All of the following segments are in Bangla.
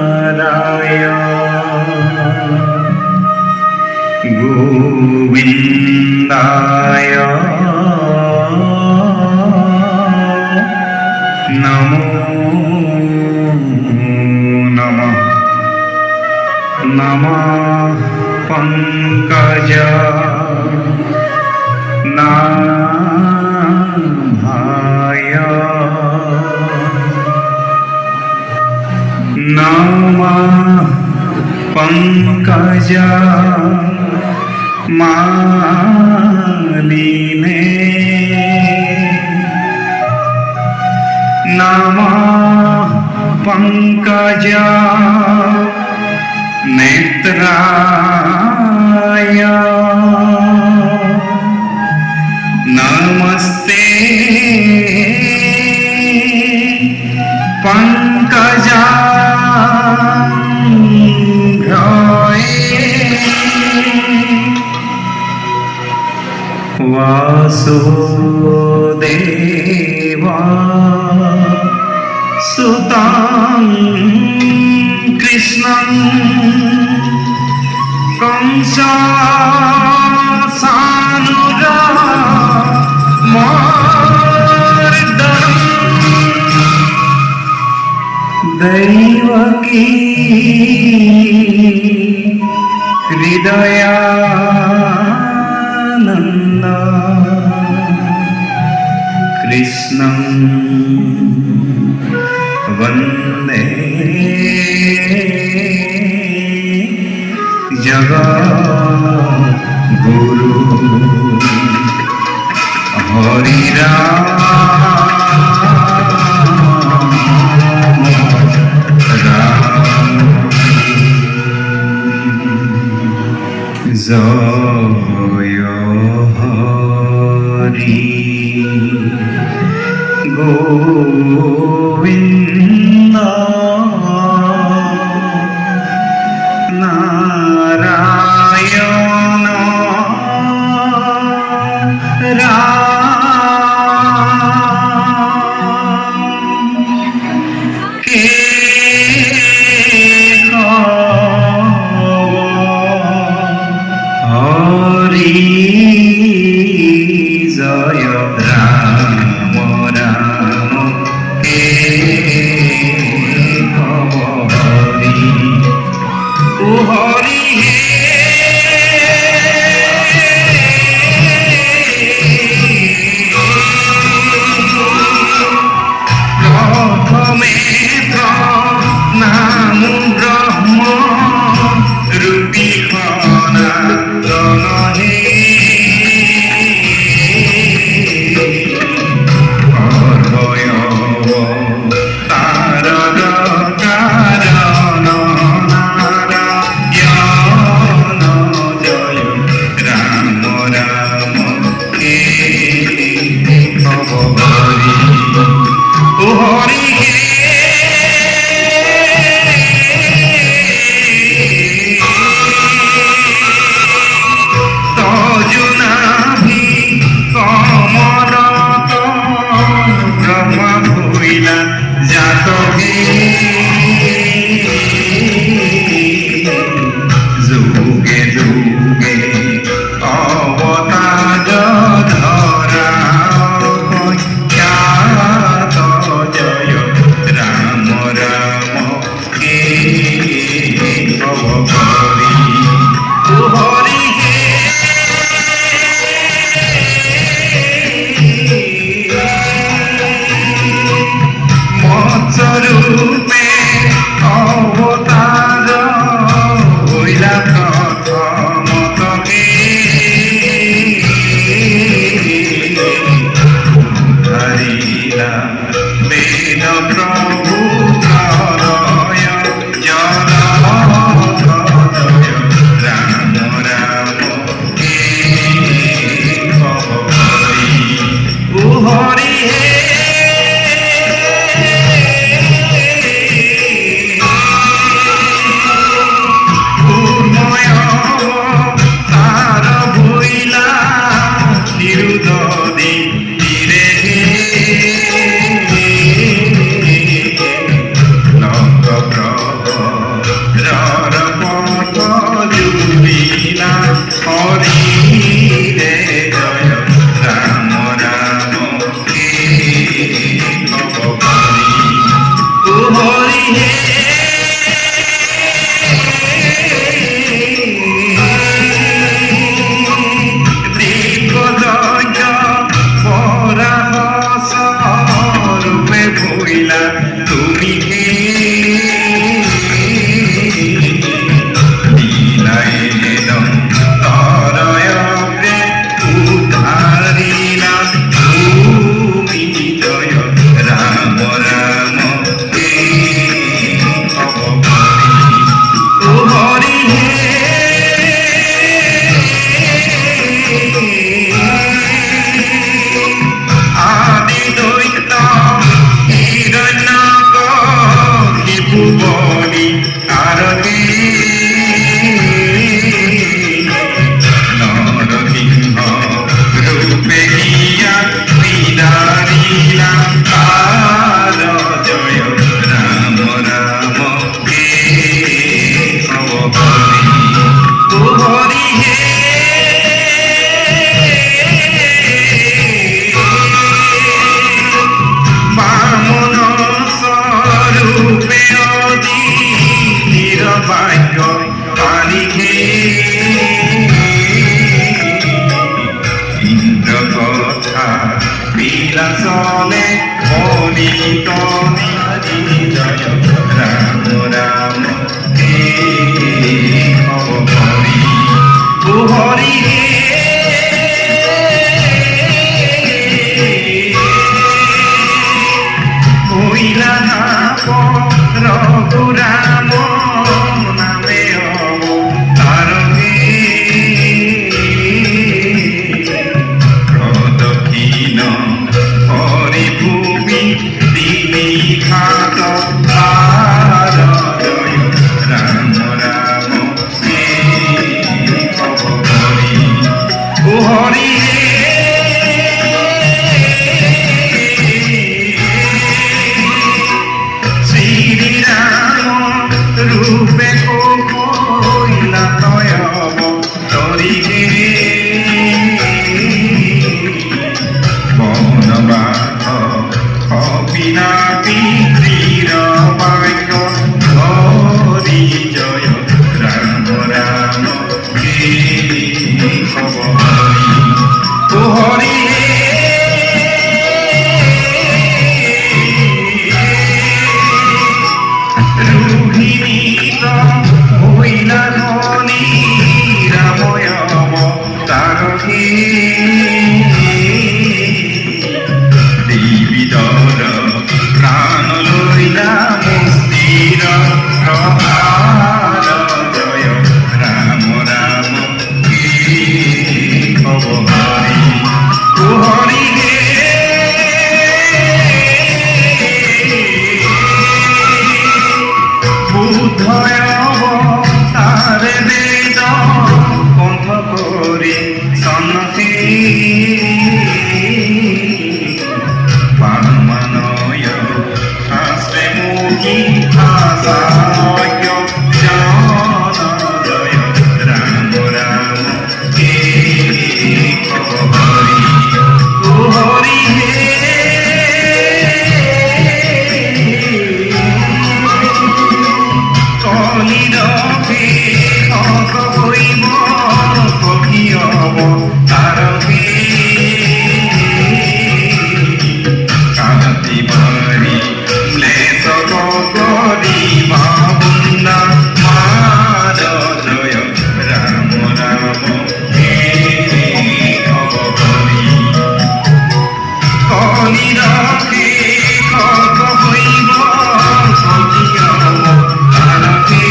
कुमाराय गोविन्दाय नमो नमः। नमः पंकजनाभाय नमः पंकजमालिने नमः पंकज नेत्राय नमस्ते पंकजांघ्राय वासुदेवा सुतं कृष्णं कंसानुरामर्दनं दैवकी हृदयानन्द कृष्णं वन्दे जगद्गुरु हरि राम राम जय हरि गोविन्द नारायण राम हरि जय राम राम हरि ओ हरि प्रथमे नाम ब्रह्म रूपी सनातन हे কথা বিলাসনে বলিত নারী জয় রাম রাম হে হরি ও হরি হইলা রঘুরাম নামে অবতারণে প্রদক্ষিণ হরিভূমি দিলি ঘাট পার জয় রাম রাম হে হরি ও হরি রূপে কইলা তয় তরিকে বনবাস কপিনা পিতৃর বাক্য হরি জয় রাম রাম হে হরি ও হরি প্রাণ লইলা মুক্তির প্রহার জয় রাম রাম হে হরি ও হরি হে বুদ্ধয় অবতারে বেদ পন্থ করে সন্ন্যাসী পারমানয় শাস্ত্রে মুখী আসায় জন জয় রাম রাম হে হরি ও হরি হে কলিরকে হক হইব কবি অবতারকে কাতিবারি ক্লেশ করিব বন্দা মার জয় রাম রাম হে হরি কলিরকে হক হইব কবি অবতারকে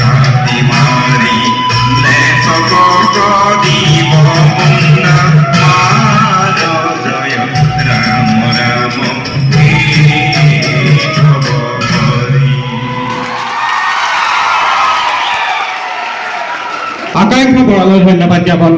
কাতিবারি ক্লেশ করিব বন্দা মার জয় রাম রাম হে হরি আকাঙ্ক্ষা বড়ালে ধন্যবাদ জ্ঞাপন